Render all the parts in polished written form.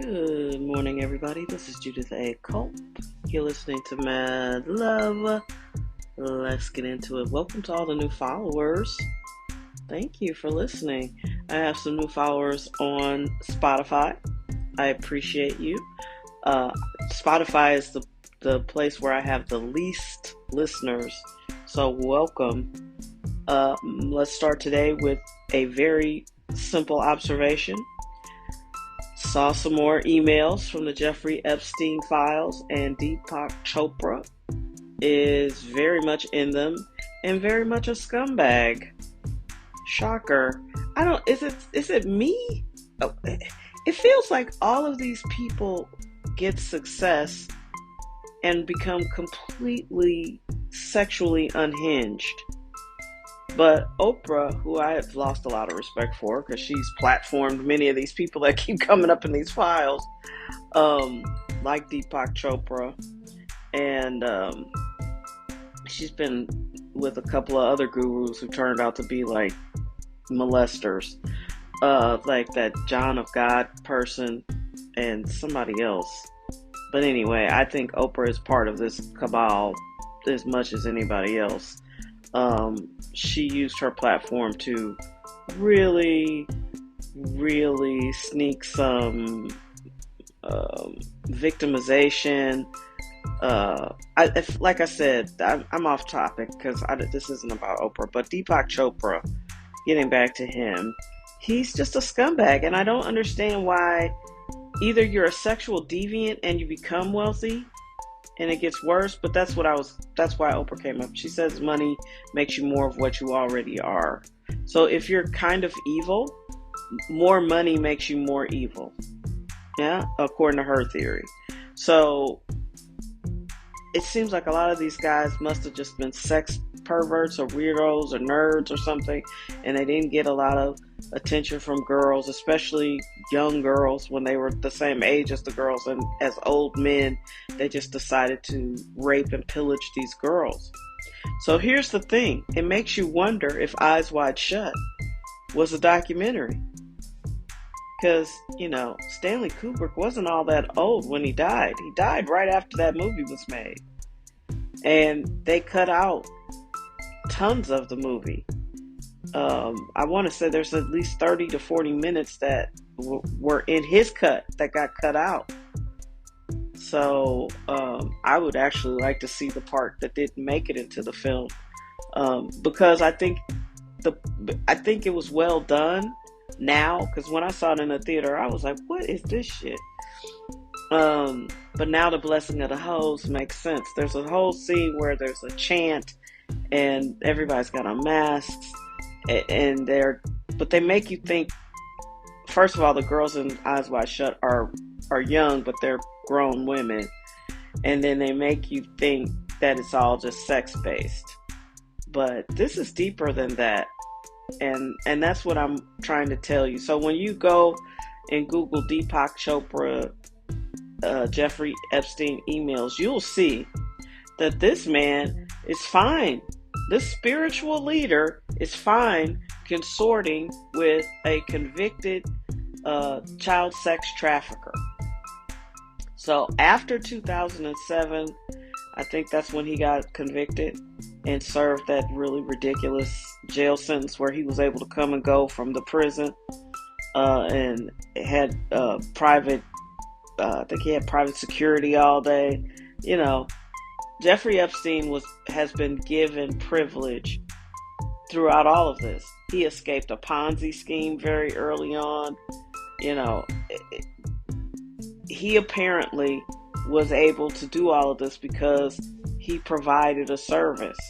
Good morning, everybody. This is Judith A. Culp. You're listening to Mad Love. Let's get into it. Welcome to all the new followers. Thank you for listening. I have some new followers on Spotify. I appreciate you. Spotify is the place where I have the least listeners. So welcome. Let's start today with a very simple observation. Saw some more emails from the Jeffrey Epstein files, and Deepak Chopra is very much in them and very much a scumbag. Shocker. Is it me? Oh, it feels like all of these people get success and become completely sexually unhinged. But Oprah, who I have lost a lot of respect for because she's platformed many of these people that keep coming up in these files, like Deepak Chopra, and she's been with a couple of other gurus who turned out to be like molesters, like that John of God person and somebody else. But anyway, I think Oprah is part of this cabal as much as anybody else. She used her platform to really sneak some victimization. Like I said, I'm off topic because this isn't about Oprah, but Deepak Chopra, getting back to him, he's just a scumbag, and I don't understand why either you're a sexual deviant and you become wealthy, and it gets worse, but that's why Oprah came up. She says money makes you more of what you already are. So if you're kind of evil, more money makes you more evil. Yeah, according to her theory. So it seems like a lot of these guys must have just been sex perverts or weirdos or nerds or something, and they didn't get a lot of attention from girls, especially young girls, when they were the same age as the girls, and as old men they just decided to rape and pillage these girls. So here's the thing, it makes you wonder if Eyes Wide Shut was a documentary, because Stanley Kubrick wasn't all that old when he died. He died right after that movie was made, and they cut out tons of the movie. I want to say there's at least 30 to 40 minutes that were in his cut that got cut out. So I would actually like to see the part that didn't make it into the film, because I think it was well done now, because when I saw it in the theater I was like, what is this shit? But now the blessing of the hoes makes sense. There's a whole scene where there's a chant and everybody's got on masks, and but they make you think, first of all, the girls in Eyes Wide Shut are young, but they're grown women, and then they make you think that it's all just sex based, but this is deeper than that, and that's what I'm trying to tell you. So when you go and Google Deepak Chopra, Jeffrey Epstein emails, you'll see that this man is fine. This spiritual leader is fine consorting with a convicted child sex trafficker. So after 2007, I think that's when he got convicted and served that really ridiculous jail sentence where he was able to come and go from the prison, and had private, I think he had private security all day. Jeffrey Epstein has been given privilege throughout all of this. He escaped a Ponzi scheme very early on. He apparently was able to do all of this because he provided a service.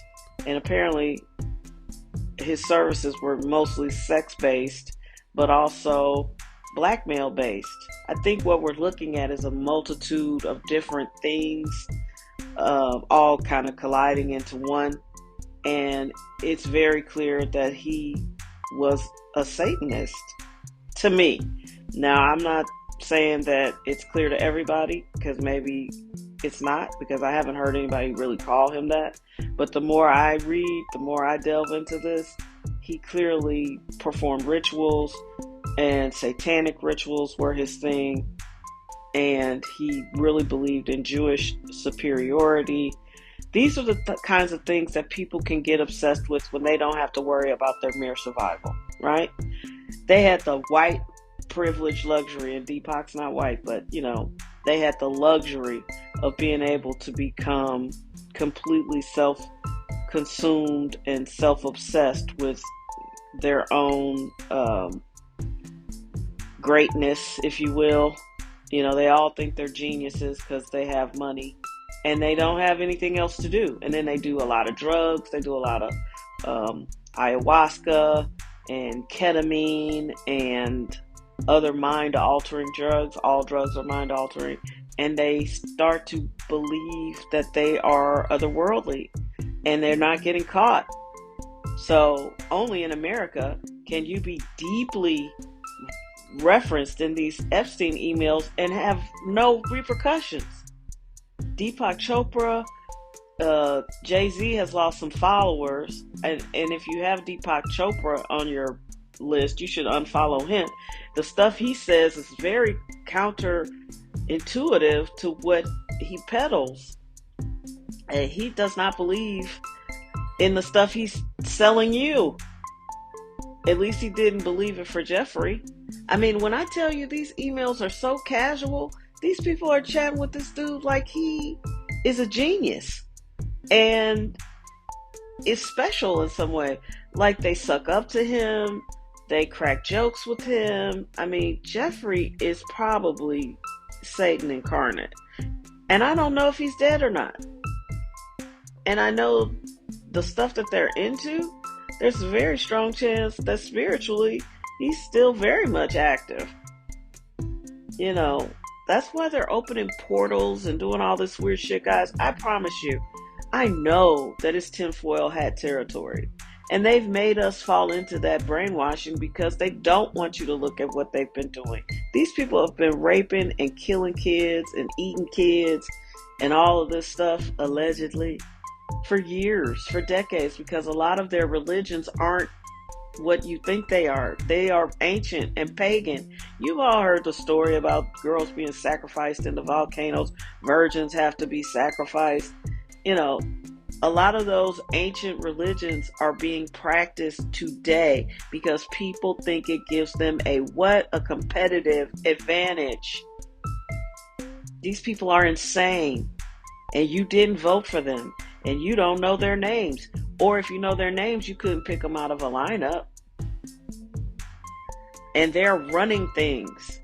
And apparently his services were mostly sex-based, but also blackmail-based. I think what we're looking at is a multitude of different things, all kind of colliding into one, and it's very clear that he was a Satanist to me. Now, I'm not saying that it's clear to everybody, because maybe it's not, because I haven't heard anybody really call him that, but the more I read, the more I delve into this, he clearly performed rituals, and satanic rituals were his thing. and he really believed in Jewish superiority. These are the kinds of things that people can get obsessed with when they don't have to worry about their mere survival, right? They had the white privilege luxury, and Deepak's not white, but they had the luxury of being able to become completely self-consumed and self-obsessed with their own greatness, if you will. They all think they're geniuses because they have money and they don't have anything else to do. And then they do a lot of drugs. They do a lot of ayahuasca and ketamine and other mind-altering drugs. All drugs are mind-altering. And they start to believe that they are otherworldly and they're not getting caught. So only in America can you be deeply referenced in these Epstein emails and have no repercussions. Deepak Chopra, Jay-Z has lost some followers, and if you have Deepak Chopra on your list, you should unfollow him. The stuff he says is very counterintuitive to what he peddles, and he does not believe in the stuff he's selling you. At least he didn't believe it for Jeffrey. I mean, when I tell you these emails are so casual, these people are chatting with this dude like he is a genius and is special in some way. Like they suck up to him, they crack jokes with him. I mean, Jeffrey is probably Satan incarnate. And I don't know if he's dead or not. And I know the stuff that they're into, there's a very strong chance that spiritually he's still very much active. That's why they're opening portals and doing all this weird shit, guys. I promise you, I know that it's tinfoil hat territory. And they've made us fall into that brainwashing because they don't want you to look at what they've been doing. These people have been raping and killing kids and eating kids and all of this stuff, allegedly, for years, for decades, because a lot of their religions aren't what you think they are. They are ancient and pagan. You've all heard the story about girls being sacrificed in the volcanoes. Virgins have to be sacrificed. A lot of those ancient religions are being practiced today because people think it gives them a competitive advantage. These people are insane, and you didn't vote for them, and you don't know their names. Or if you know their names, you couldn't pick them out of a lineup. And they're running things.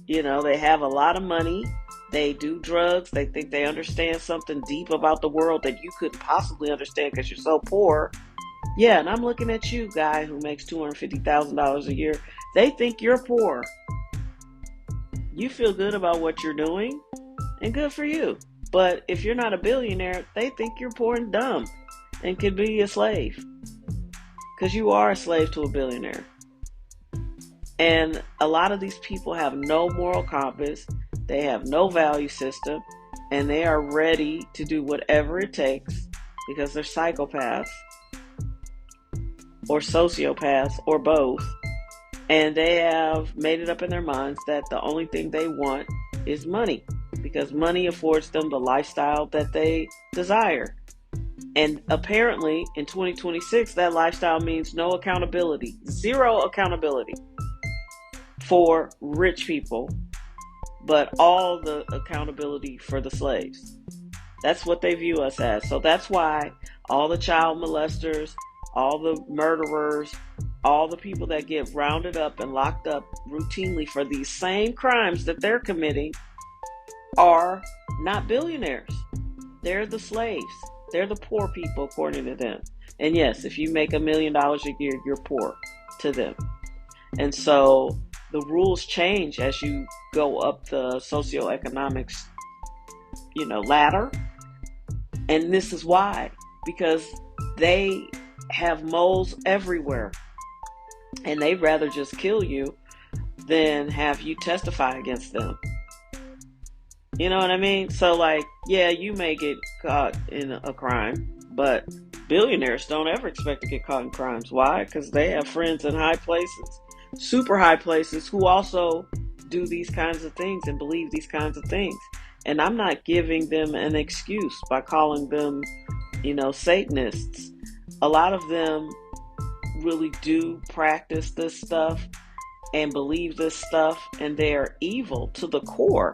They have a lot of money. They do drugs. They think they understand something deep about the world that you couldn't possibly understand because you're so poor. Yeah, and I'm looking at you, guy who makes $250,000 a year. They think you're poor. You feel good about what you're doing, and good for you. But if you're not a billionaire, they think you're poor and dumb and could be a slave. Because you are a slave to a billionaire. And a lot of these people have no moral compass. They have no value system. And they are ready to do whatever it takes because they're psychopaths or sociopaths or both. And they have made it up in their minds that the only thing they want is money, because money affords them the lifestyle that they desire. And apparently in 2026, that lifestyle means no accountability, zero accountability for rich people, but all the accountability for the slaves. That's what they view us as. So that's why all the child molesters, all the murderers, all the people that get rounded up and locked up routinely for these same crimes that they're committing are not billionaires. They're the slaves. They're the poor people, according to them. And yes, if you make $1 million a year, you're poor to them. And so the rules change as you go up the socioeconomics, ladder. And this is why, because they have moles everywhere. And they'd rather just kill you than have you testify against them. You know what I mean? So yeah, you may get caught in a crime, but billionaires don't ever expect to get caught in crimes. Why? Because they have friends in high places, super high places, who also do these kinds of things and believe these kinds of things. And I'm not giving them an excuse by calling them, Satanists. A lot of them really do practice this stuff and believe this stuff, and they are evil to the core.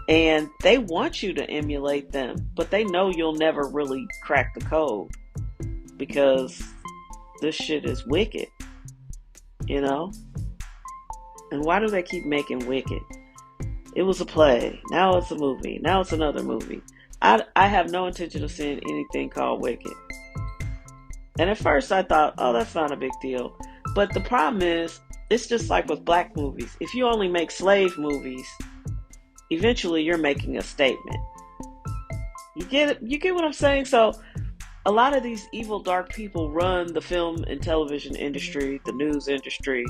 And they want you to emulate them, but they know you'll never really crack the code because this shit is wicked, And why do they keep making Wicked? It was a play. Now it's a movie. Now it's another movie. I have no intention of seeing anything called Wicked. And at first I thought, oh, that's not a big deal. But the problem is, it's just like with black movies. If you only make slave movies, eventually you're making a statement. You get it? You get what I'm saying? So a lot of these evil, dark people run the film and television industry, the news industry,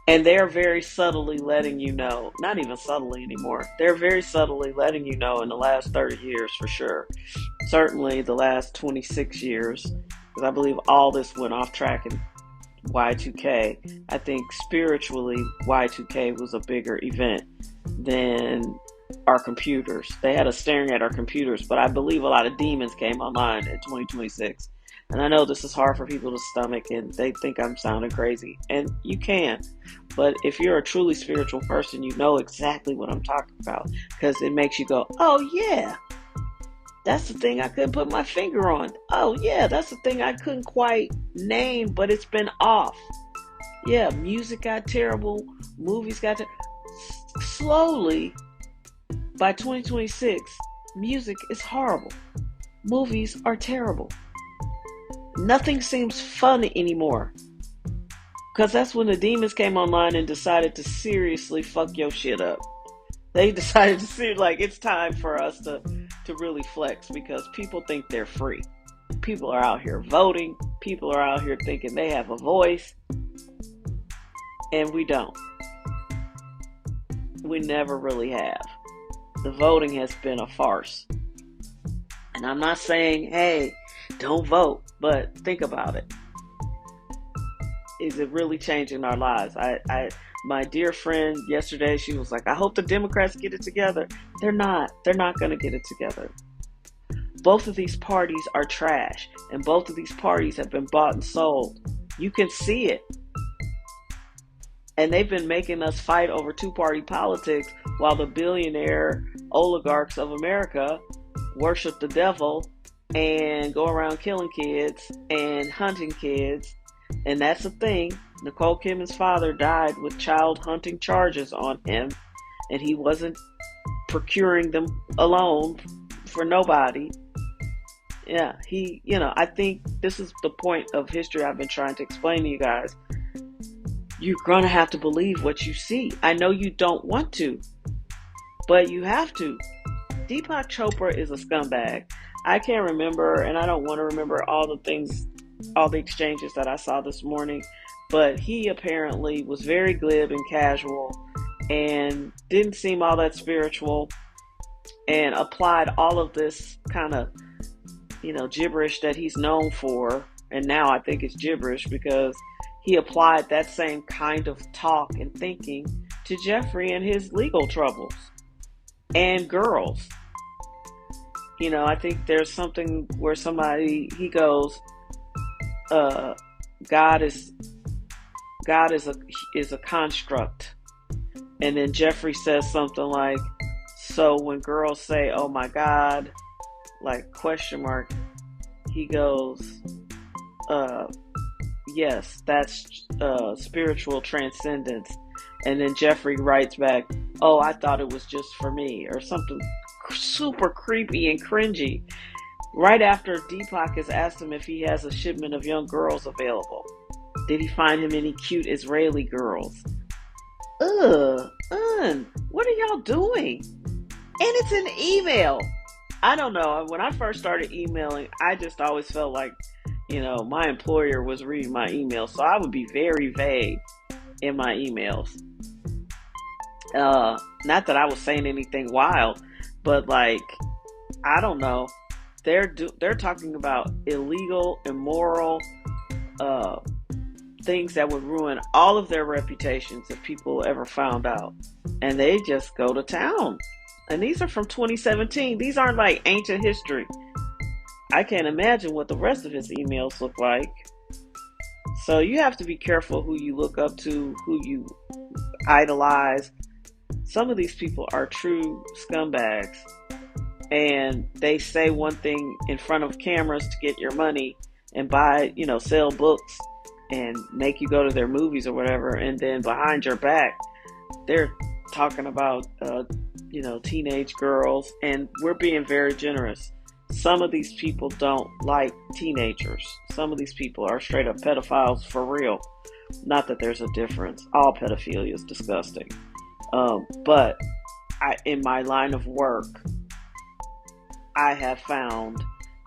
and they're very subtly letting you know, not even subtly anymore, they're very subtly letting you know in the last 30 years for sure. Certainly the last 26 years, because I believe all this went off track in Y2K. I think spiritually Y2K was a bigger event than our computers. They had us staring at our computers, but I believe a lot of demons came online in 2026. And I know this is hard for people to stomach, and they think I'm sounding crazy, and you can. But if you're a truly spiritual person, you know exactly what I'm talking about, because it makes you go, oh yeah, that's the thing I couldn't put my finger on. Oh yeah, that's the thing I couldn't quite name, but it's been off. Yeah, music got terrible, movies got terrible. Slowly, by 2026, music is horrible. Movies are terrible. Nothing seems fun anymore. Because that's when the demons came online and decided to seriously fuck your shit up. They decided to see, like, it's time for us to really flex, because people think they're free. People are out here voting. People are out here thinking they have a voice. And we don't. We never really have. The voting has been a farce. And I'm not saying, hey, don't vote, but think about it. Is it really changing our lives? My dear friend yesterday, she was like, I hope the Democrats get it together. They're not. They're not going to get it together. Both of these parties are trash, and both of these parties have been bought and sold. You can see it. And they've been making us fight over two-party politics while the billionaire oligarchs of America worship the devil and go around killing kids and hunting kids. And that's the thing. Nicole Kidman's father died with child hunting charges on him, and he wasn't procuring them alone for nobody. Yeah, I think this is the point of history I've been trying to explain to you guys. You're going to have to believe what you see. I know you don't want to, but you have to. Deepak Chopra is a scumbag. I can't remember, and I don't want to remember all the exchanges that I saw this morning, but he apparently was very glib and casual and didn't seem all that spiritual, and applied all of this kind of, gibberish that he's known for. And now I think it's gibberish because he applied that same kind of talk and thinking to Jeffrey and his legal troubles and girls. I think there's something where he goes, God is a construct. And then Jeffrey says something like, so when girls say, oh my God, like question mark, he goes, yes, that's spiritual transcendence. And then Jeffrey writes back, oh, I thought it was just for me, or something super creepy and cringy. Right after Deepak has asked him if he has a shipment of young girls available. Did he find him any cute Israeli girls? What are y'all doing? And it's an email. I don't know. When I first started emailing, I just always felt like, my employer was reading my emails. So I would be very vague in my emails. Not that I was saying anything wild, but like, I don't know. They're talking about illegal, immoral, things that would ruin all of their reputations if people ever found out. And they just go to town. And these are from 2017. These aren't like ancient history. I can't imagine what the rest of his emails look like. So you have to be careful who you look up to, who you idolize. Some of these people are true scumbags. And they say one thing in front of cameras to get your money and buy, sell books and make you go to their movies or whatever. And then behind your back, they're talking about, teenage girls. And we're being very generous. Some of these people don't like teenagers. Some of these people are straight up pedophiles for real. Not that there's a difference. All pedophilia is disgusting. But in my line of work, I have found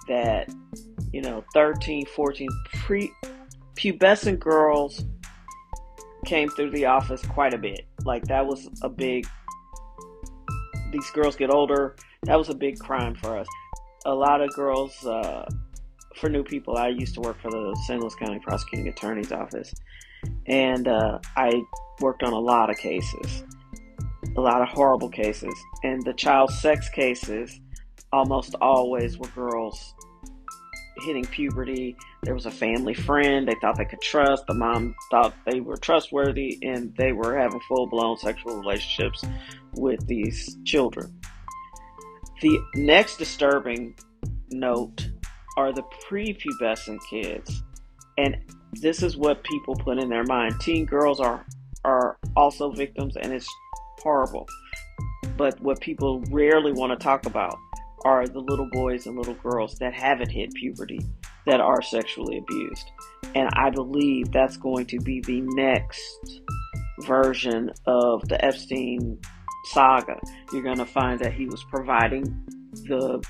that, 13, 14 pubescent girls came through the office quite a bit. Like that was a big, these girls get older. That was a big crime for us. A lot of girls, for new people, I used to work for the St. Louis County Prosecuting Attorney's Office. And I worked on a lot of cases, a lot of horrible cases. And the child sex cases almost always were girls hitting puberty. There was a family friend they thought they could trust. The mom thought they were trustworthy, and they were having full-blown sexual relationships with these children. The next disturbing note are the prepubescent kids. And this is what people put in their mind. Teen girls are also victims, and it's horrible. But what people rarely want to talk about are the little boys and little girls that haven't hit puberty that are sexually abused. And I believe that's going to be the next version of the Epstein saga. You're going to find that he was providing the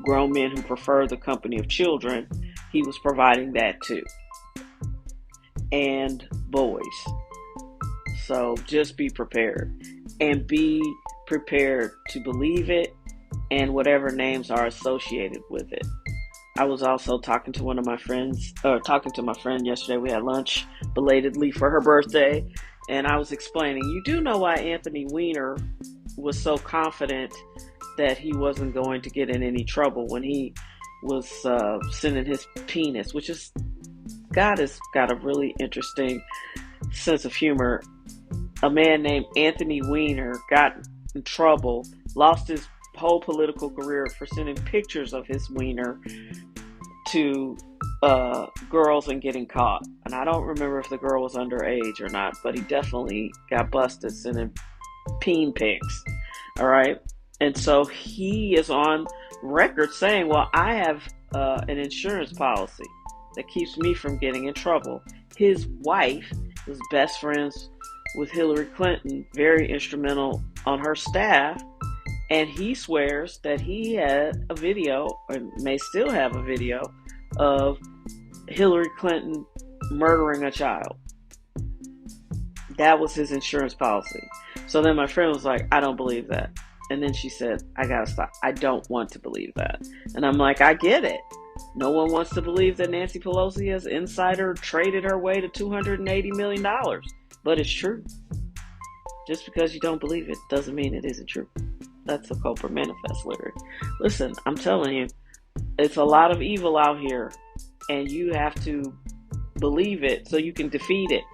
grown men who prefer the company of children. He was providing that too. And boys. So just be prepared. And be prepared to believe it and whatever names are associated with it. I was also talking to my friend yesterday. We had lunch belatedly for her birthday. And I was explaining, you do know why Anthony Weiner was so confident that he wasn't going to get in any trouble when he was sending his penis, which is, God has got a really interesting sense of humor. A man named Anthony Weiner got in trouble, lost his whole political career for sending pictures of his wiener to girls and getting caught. And I don't remember if the girl was underage or not, but he definitely got busted sending peen pics. All right. And so he is on record saying, well, I have an insurance policy that keeps me from getting in trouble. His wife was best friends with Hillary Clinton, very instrumental on her staff. And he swears that he had a video, or may still have a video, of Hillary Clinton murdering a child. That was his insurance policy. So then my friend was like, I don't believe that. And then she said, I gotta stop. I don't want to believe that. And I'm like, I get it. No one wants to believe that Nancy Pelosi has insider traded her way to $280 million. But it's true. Just because you don't believe it doesn't mean it isn't true. That's a Cobra Manifest lyric. Listen, I'm telling you, it's a lot of evil out here, and you have to believe it so you can defeat it.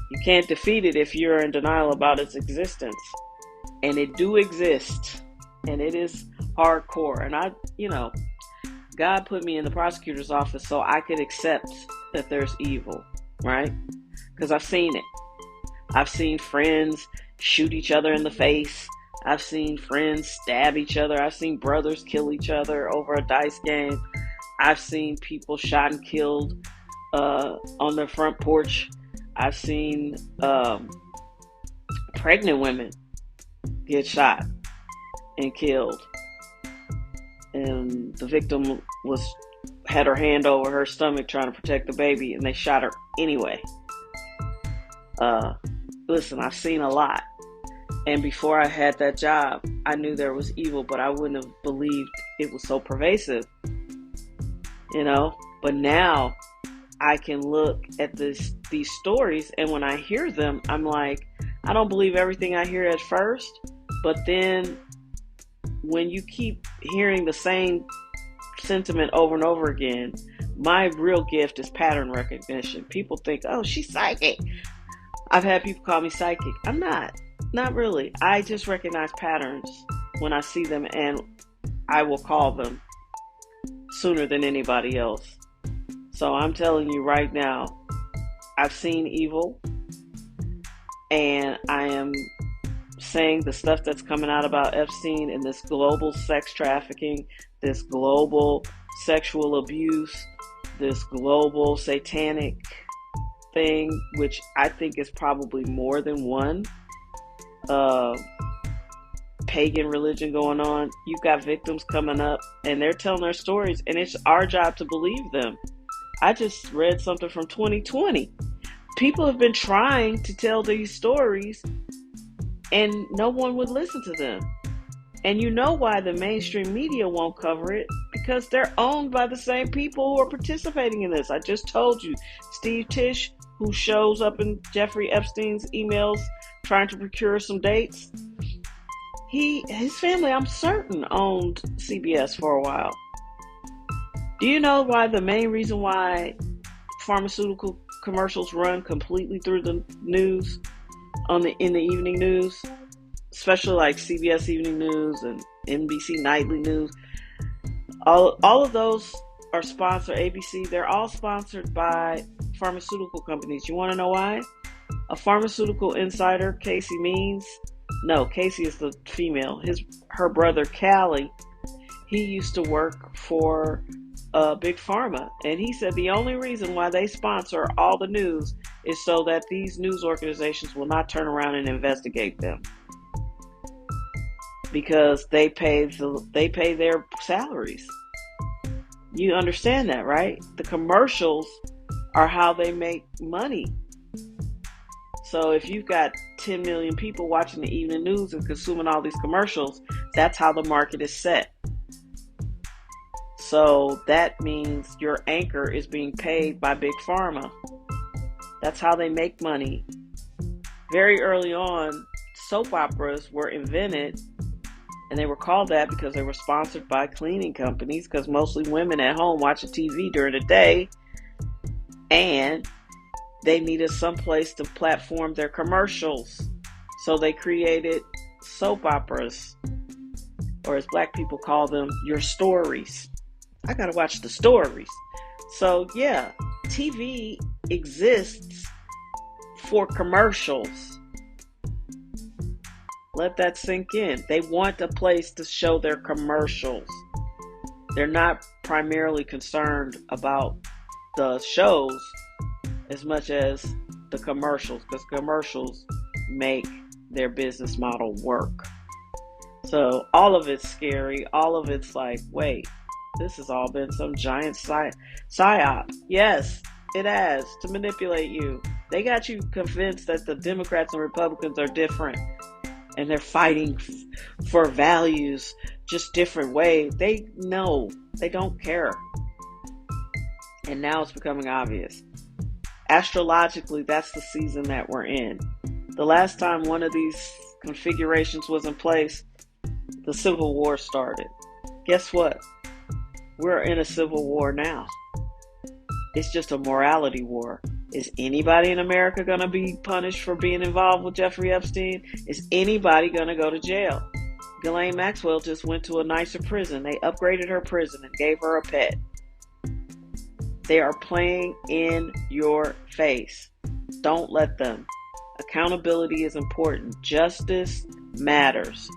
You can't defeat it if you're in denial about its existence. And it do exist, and it is hardcore. And God put me in the prosecutor's office so I could accept that there's evil, right? Because I've seen it. I've seen friends shoot each other in the face. I've seen friends stab each other. I've seen brothers kill each other over a dice game. I've seen people shot and killed on their front porch. I've seen pregnant women get shot and killed. And the victim had her hand over her stomach trying to protect the baby, and they shot her anyway. Listen, I've seen a lot. And before I had that job, I knew there was evil, but I wouldn't have believed it was so pervasive. But now I can look at these stories, and when I hear them, I'm like, I don't believe everything I hear at first, but then when you keep hearing the same sentiment over and over again, my real gift is pattern recognition. People think, oh, she's psychic. I've had people call me psychic. I'm not really. I just recognize patterns when I see them, and I will call them sooner than anybody else. So I'm telling you right now, I've seen evil, and I am saying the stuff that's coming out about Epstein and this global sex trafficking, this global sexual abuse, this global satanic thing, which I think is probably more than one pagan religion going on. You've got victims coming up, and they're telling their stories, and it's our job to believe them. I just read something from 2020. People have been trying to tell these stories, and no one would listen to them. And you know why the mainstream media won't cover it? Because they're owned by the same people who are participating in this. I just told you, Steve Tisch, who shows up in Jeffrey Epstein's emails trying to procure some dates, his family, I'm certain, owned CBS for a while. Do you know why the main reason why pharmaceutical commercials run completely through the news in the evening news, especially like CBS Evening News and NBC Nightly News? All of those are sponsored. ABC, they're all sponsored by pharmaceutical companies. You want to know why? A pharmaceutical insider, Casey Casey is the female. Her brother Callie, he used to work for Big Pharma, and he said the only reason why they sponsor all the news is so that these news organizations will not turn around and investigate them, because they pay their salaries. You understand that, right? The commercials are how they make money. So if you've got 10 million people watching the evening news and consuming all these commercials, that's how the market is set. So that means your anchor is being paid by Big Pharma. That's how they make money. Very early on, soap operas were invented, and they were called that because they were sponsored by cleaning companies, because mostly women at home watching TV during the day, and they needed some place to platform their commercials. So they created soap operas, or as black people call them, your stories. I gotta watch the stories. So yeah, TV exists for commercials. Let that sink in. They want a place to show their commercials. They're not primarily concerned about the shows as much as the commercials, because commercials make their business model work. So all of it's scary. All of it's like, wait, this has all been some giant psyop. Yes, it has, to manipulate you. They got you convinced that the Democrats and Republicans are different, and they're fighting for values just different ways. They don't care. And now it's becoming obvious. Astrologically, that's the season that we're in. The last time one of these configurations was in place, the Civil War started. Guess what? We're in a civil war now. It's just a morality war. Is anybody in America going to be punished for being involved with Jeffrey Epstein? Is anybody going to go to jail? Ghislaine Maxwell just went to a nicer prison. They upgraded her prison and gave her a pet. They are playing in your face. Don't let them. Accountability is important. Justice matters.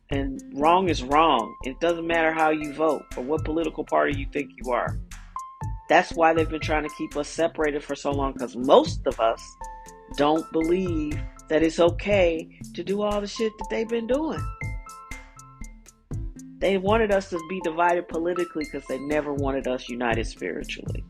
And wrong is wrong. It doesn't matter how you vote or what political party you think you are. That's why they've been trying to keep us separated for so long, because most of us don't believe that it's okay to do all the shit that they've been doing. They wanted us to be divided politically because they never wanted us united spiritually.